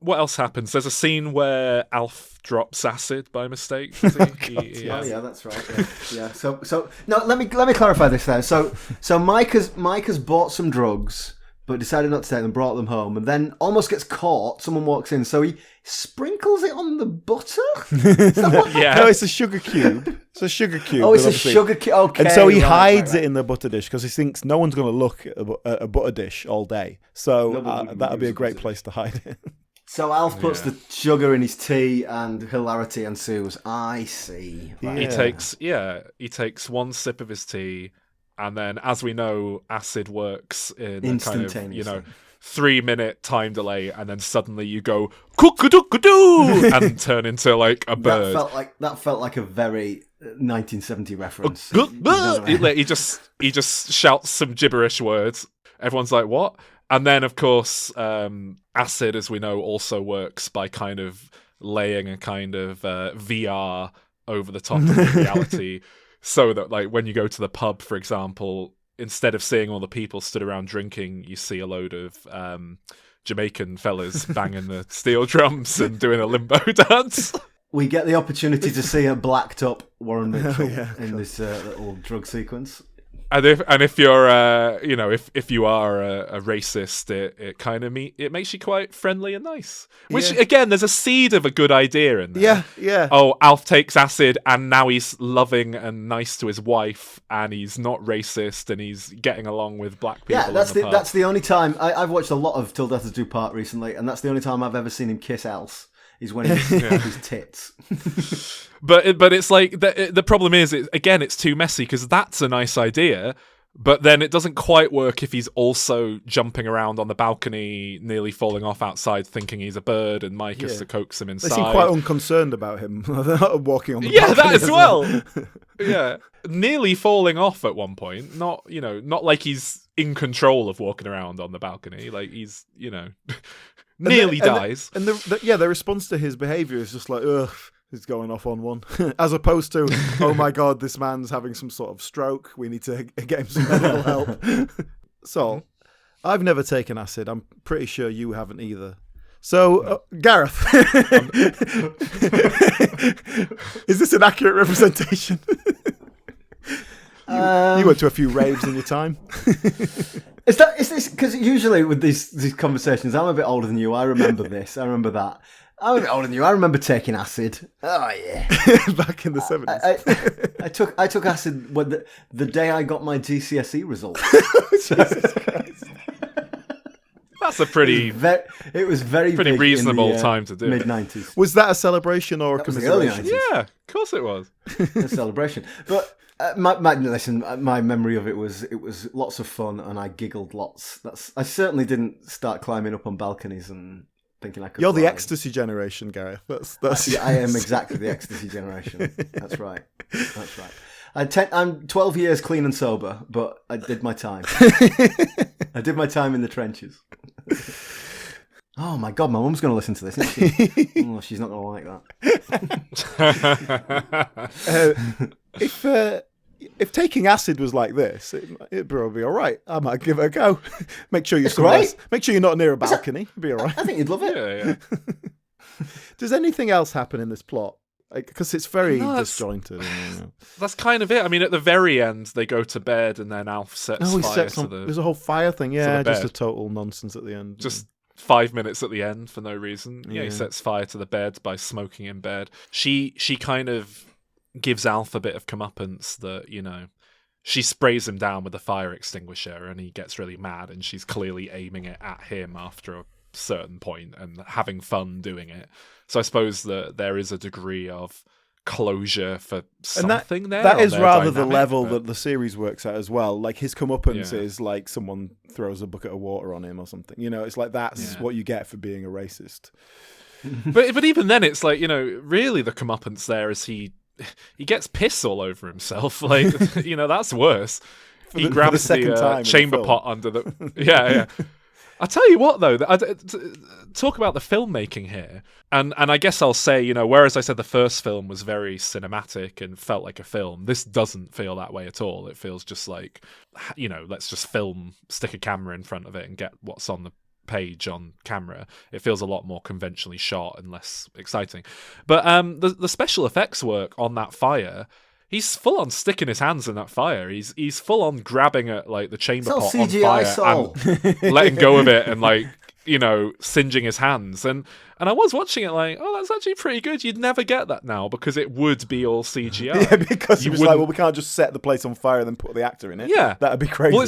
What else happens? There's a scene where Alf drops acid by mistake. Does he? Oh yeah, that's right. Yeah. So no, let me clarify this then. So Mike has bought some drugs, but decided not to take them, brought them home, and then almost gets caught. Someone walks in, so he sprinkles it on the butter. No, it's a sugar cube. It's a sugar cube. Oh, it's a sugar cube. Okay. And so he hides it in the butter dish because he thinks no one's going to look at a butter dish all day. So that would be a great place to hide it. So Alf puts the sugar in his tea, and hilarity ensues. I see. Right. He takes one sip of his tea, and then, as we know, acid works in a kind of 3-minute time delay, and then suddenly you go cook-a-dook-a-doo and turn into like a bird. That felt like a very 1970 reference. He just shouts some gibberish words. Everyone's like, what? And then, of course, acid, as we know, also works by kind of laying a kind of VR over the top of reality, so that, like, when you go to the pub, for example, instead of seeing all the people stood around drinking, you see a load of Jamaican fellas banging the steel drums and doing a limbo dance. We get the opportunity to see a blacked up Warren Mitchell in this little drug sequence. And if you're if you are a racist, it kind of it makes you quite friendly and nice. Which again, there's a seed of a good idea in there. Yeah. Oh, Alf takes acid, and now he's loving and nice to his wife, and he's not racist, and he's getting along with black people. Yeah, that's the only time I've watched a lot of Till Death Us Do Part recently, and that's the only time I've ever seen him kiss Else. Is when he's his tits. But it's like the problem is, it's too messy, because that's a nice idea, but then it doesn't quite work if he's also jumping around on the balcony, nearly falling off outside, thinking he's a bird, and Mike has to coax him inside. They seem quite unconcerned about him. They're not walking on the balcony. Yeah, that as well. Yeah, nearly falling off at one point. Not like he's in control of walking around on the balcony. Like he's nearly dies. And the response to his behaviour is just like, ugh, he's going off on one. As opposed to, oh my God, this man's having some sort of stroke. We need to get him some medical help. So, I've never taken acid. I'm pretty sure you haven't either. So, Gareth, is this an accurate representation? You went to a few raves in your time. Is this because usually with these conversations, I'm a bit older than you. I remember this. I remember that. I'm a bit older than you. I remember taking acid. Oh yeah, back in the 70s. I took acid when the day I got my GCSE results. Jesus Christ. That's a pretty reasonable time to do. Mid-90s. Was that a celebration or a commemoration? Yeah, of course it was. A celebration, but. My memory of it was lots of fun, and I giggled lots. I certainly didn't start climbing up on balconies and thinking I could. You're fly. the ecstasy generation, Gareth. That's Yeah, I am exactly the ecstasy generation. That's right. I'm 12 years clean and sober, but I did my time. I did my time in the trenches. Oh my God, my mum's going to listen to this, isn't she? Oh, she's not going to like that. If taking acid was like this, it'd probably be all right. I might give it a go. Make sure you're not near a balcony. It'd be all right. I think you'd love it. Yeah. Does anything else happen in this plot? Because it's very disjointed. That's kind of it. I mean, at the very end, they go to bed, and then Alf sets fire to the... There's a whole fire thing. Yeah, just a total nonsense at the end. Just 5 minutes at the end for no reason. Yeah, he sets fire to the bed by smoking in bed. She kind of gives Alf a bit of comeuppance that, she sprays him down with a fire extinguisher, and he gets really mad, and she's clearly aiming it at him after a certain point and having fun doing it. So I suppose that there is a degree of closure for something there. That is rather the level that the series works at as well. Like his comeuppance is like someone throws a bucket of water on him or something. It's like that's what you get for being a racist. But even then, it's like, really the comeuppance there is he gets piss all over himself. Like, that's worse. He grabs the chamber pot under the... Yeah. I'll tell you what, though, talk about the filmmaking here, and I guess I'll say, whereas I said the first film was very cinematic and felt like a film, this doesn't feel that way at all. It feels just like, let's just stick a camera in front of it and get what's on page on camera. It feels a lot more conventionally shot and less exciting. But the special effects work on that fire, he's full on sticking his hands in that fire. He's full on grabbing at like the chamber pot CGI on fire and letting go of it and like, you know, singeing his hands. And I was watching it like, oh, that's actually pretty good. You'd never get that now because it would be all CGI. Yeah, because he was like, well, we can't just set the place on fire and then put the actor in it. Yeah, that'd be crazy. Well,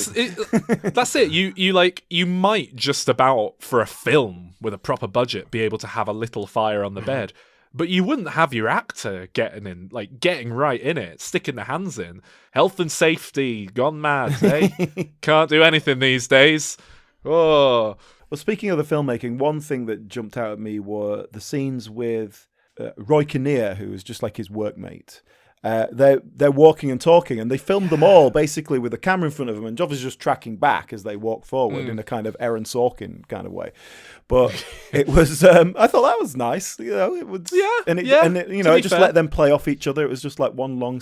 that's it. You might just about for a film with a proper budget be able to have a little fire on the bed, but you wouldn't have your actor getting right in it, sticking their hands in. Health and safety gone mad. Eh? Can't do anything these days. Oh. Well, speaking of the filmmaking, one thing that jumped out at me were the scenes with Roy Kinnear, who was just like his workmate. They're walking and talking, and they filmed them all basically with the camera in front of them, and obviously just tracking back as they walk forward in a kind of Aaron Sorkin kind of way. But it was, I thought that was nice. You know, it was, and it, you know, it just let them play off each other. It was just like one long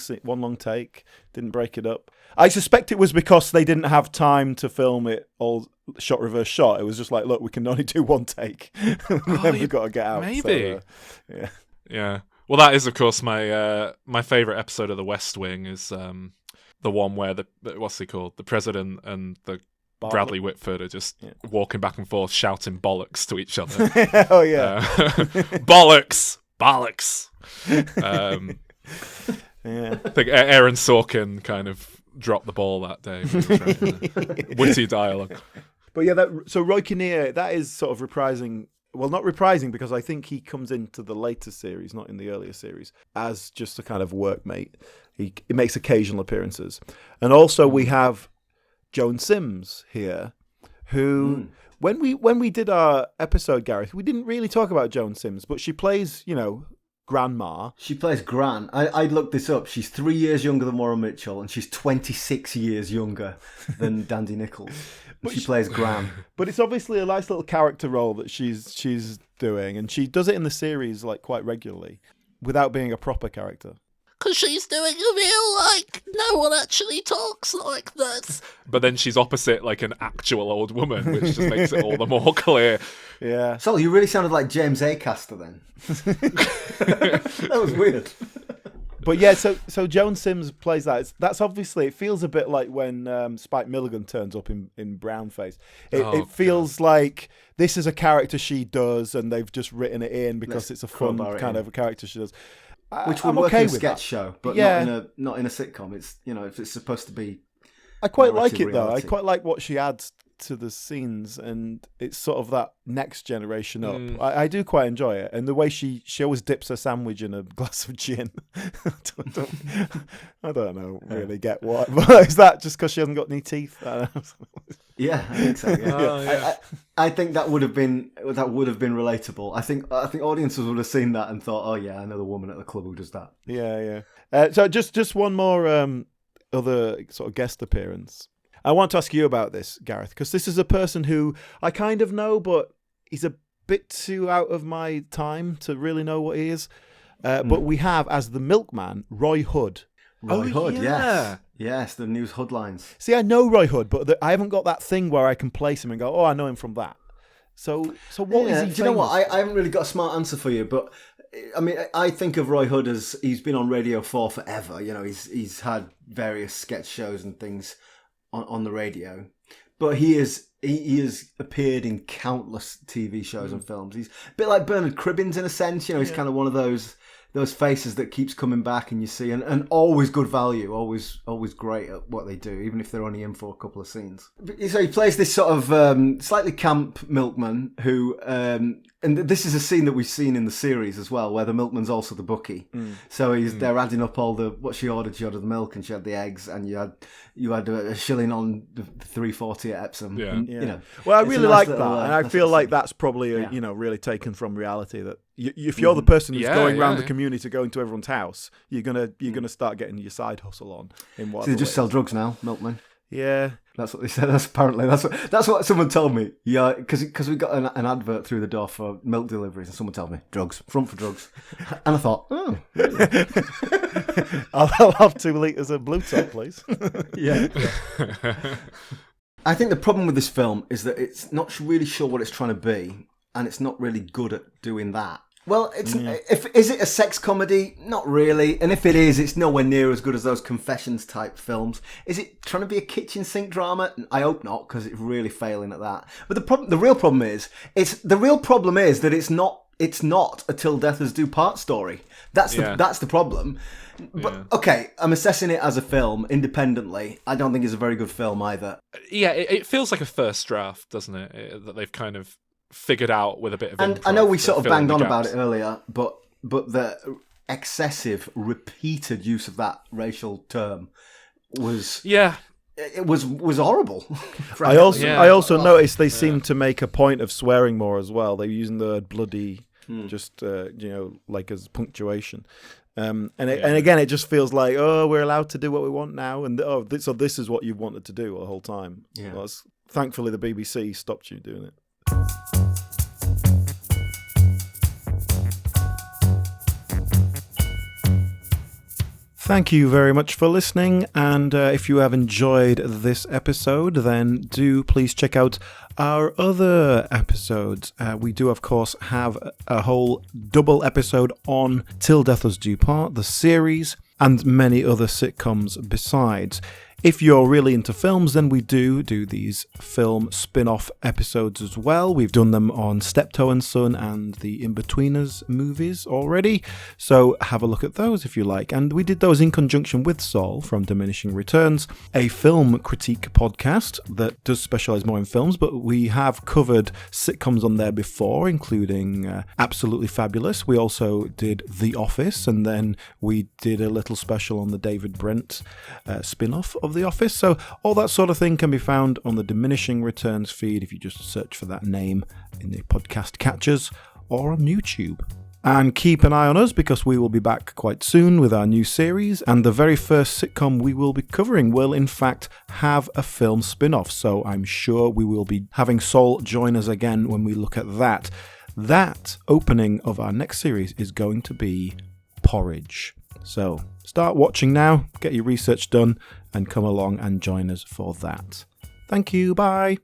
take, didn't break it up. I suspect it was because they didn't have time to film it all shot reverse shot. It was just like, look, we can only do one take, and then we've got to get out. Maybe, so, yeah. Well, that is, of course, my favorite episode of The West Wing is the one where what's he called? The president and the Bradley Whitford are just walking back and forth, shouting bollocks to each other. Oh yeah, bollocks. Yeah, I think Aaron Sorkin kind of dropped the ball that day. With witty dialogue. But yeah, so Roy Kinnear, that is sort of reprising. Well, not reprising, because I think he comes into the later series, not in the earlier series, as just a kind of workmate. He makes occasional appearances. And also we have Joan Sims here, who, when we did our episode, Gareth, we didn't really talk about Joan Sims, but she plays, you know, Grandma. She plays Gran. I looked this up. She's 3 years younger than Warren Mitchell, and she's 26 years younger than Dandy Nichols. She plays Gran. But it's obviously a nice little character role that she's doing, and she does it in the series like quite regularly without being a proper character. Because she's doing a real, like, no one actually talks like this. But then she's opposite, like, an actual old woman, which just makes it all the more clear. Yeah. So you really sounded like James Acaster then. That was weird. But yeah, so Joan Sims plays that. That's obviously, it feels a bit like when Spike Milligan turns up in Brownface. It feels like this is a character she does, and they've just written it in because it's a fun kind of a character she does. Which would work in a sketch show, but not in a sitcom. It's, you know, if it's supposed to be. I quite like it though. I quite like what she adds to the scenes, and it's sort of that next generation up. I do quite enjoy it, and the way she always dips her sandwich in a glass of gin. I don't know really get what, but is that just because she hasn't got any teeth? Yeah, I think so. Yeah. I think that would have been relatable. I think audiences would have seen that and thought, oh yeah, another woman at the club who does that. Yeah. So just one more other sort of guest appearance. I want to ask you about this, Gareth, because this is a person who I kind of know, but he's a bit too out of my time to really know what he is. But we have, as the milkman, Roy Hood. Roy Hood, yeah. Yes, the news Hoodlines. See, I know Roy Hood, but I haven't got that thing where I can place him and go, oh, I know him from that. So what is he? Do you know what? I haven't really got a smart answer for you, but I mean, I think of Roy Hood as he's been on Radio 4 forever. You know, he's had various sketch shows and things on the radio, but he has appeared in countless TV shows and films. He's a bit like Bernard Cribbins in a sense. You know, he's kind of one of those faces that keeps coming back, and you see, and always good value, always great at what they do, even if they're only in for a couple of scenes. So he plays this sort of slightly camp milkman who, and this is a scene that we've seen in the series as well, where the milkman's also the bookie. So they're adding up all what she ordered. She ordered the milk, and she had the eggs, and you had a shilling on the 3.40 at Epsom. Yeah. And, you know, well, I really like that, and I feel like that's probably really taken from reality. That if you're the person who's going around the community, going to everyone's house, you're gonna start getting your side hustle on. In what? So they just sell drugs now, milkmen. Yeah, that's what they said. That's what someone told me. Yeah, because we got an advert through the door for milk deliveries, and someone told me drugs, front for drugs, and I thought, oh, really? I'll have 2 litres of Blue Top, please. Yeah. I think the problem with this film is that it's not really sure what it's trying to be, and it's not really good at doing that. Well, is it a sex comedy? Not really. And if it is, it's nowhere near as good as those Confessions type films. Is it trying to be a kitchen sink drama? I hope not, because it's really failing at that. But the real problem is that it's not a Till Death Us Do Part story. That's the problem. But okay, I'm assessing it as a film independently. I don't think it's a very good film either. Yeah, it feels like a first draft, doesn't it? That they've kind of figured out with a bit of and I know we sort of banged on about it earlier, but the excessive repeated use of that racial term was it was horrible. I also noticed they seem to make a point of swearing more as well. They're using the word bloody just like as punctuation. And again, it just feels like, oh, we're allowed to do what we want now, and so this is what you've wanted to do the whole time. Well, thankfully the BBC stopped you doing it. Thank you very much for listening, and if you have enjoyed this episode, then do please check out our other episodes. We do, of course, have a whole double episode on Till Death Us Do Part, the series, and many other sitcoms besides. If you're really into films, then we do these film spin-off episodes as well. We've done them on Steptoe and Son and the In-Betweeners movies already, so have a look at those if you like. And we did those in conjunction with Saul from Diminishing Returns, a film critique podcast that does specialise more in films, but we have covered sitcoms on there before, including Absolutely Fabulous. We also did The Office, and then we did a little special on the David Brent spin-off of The Office. So all that sort of thing can be found on the Diminishing Returns feed if you just search for that name in the podcast catchers or on YouTube. And keep an eye on us, because we will be back quite soon with our new series, and the very first sitcom we will be covering will in fact have a film spin-off, so I'm sure we will be having Saul join us again when we look at that. That opening of our next series is going to be Porridge. So start watching now, get your research done, and come along and join us for that. Thank you, bye!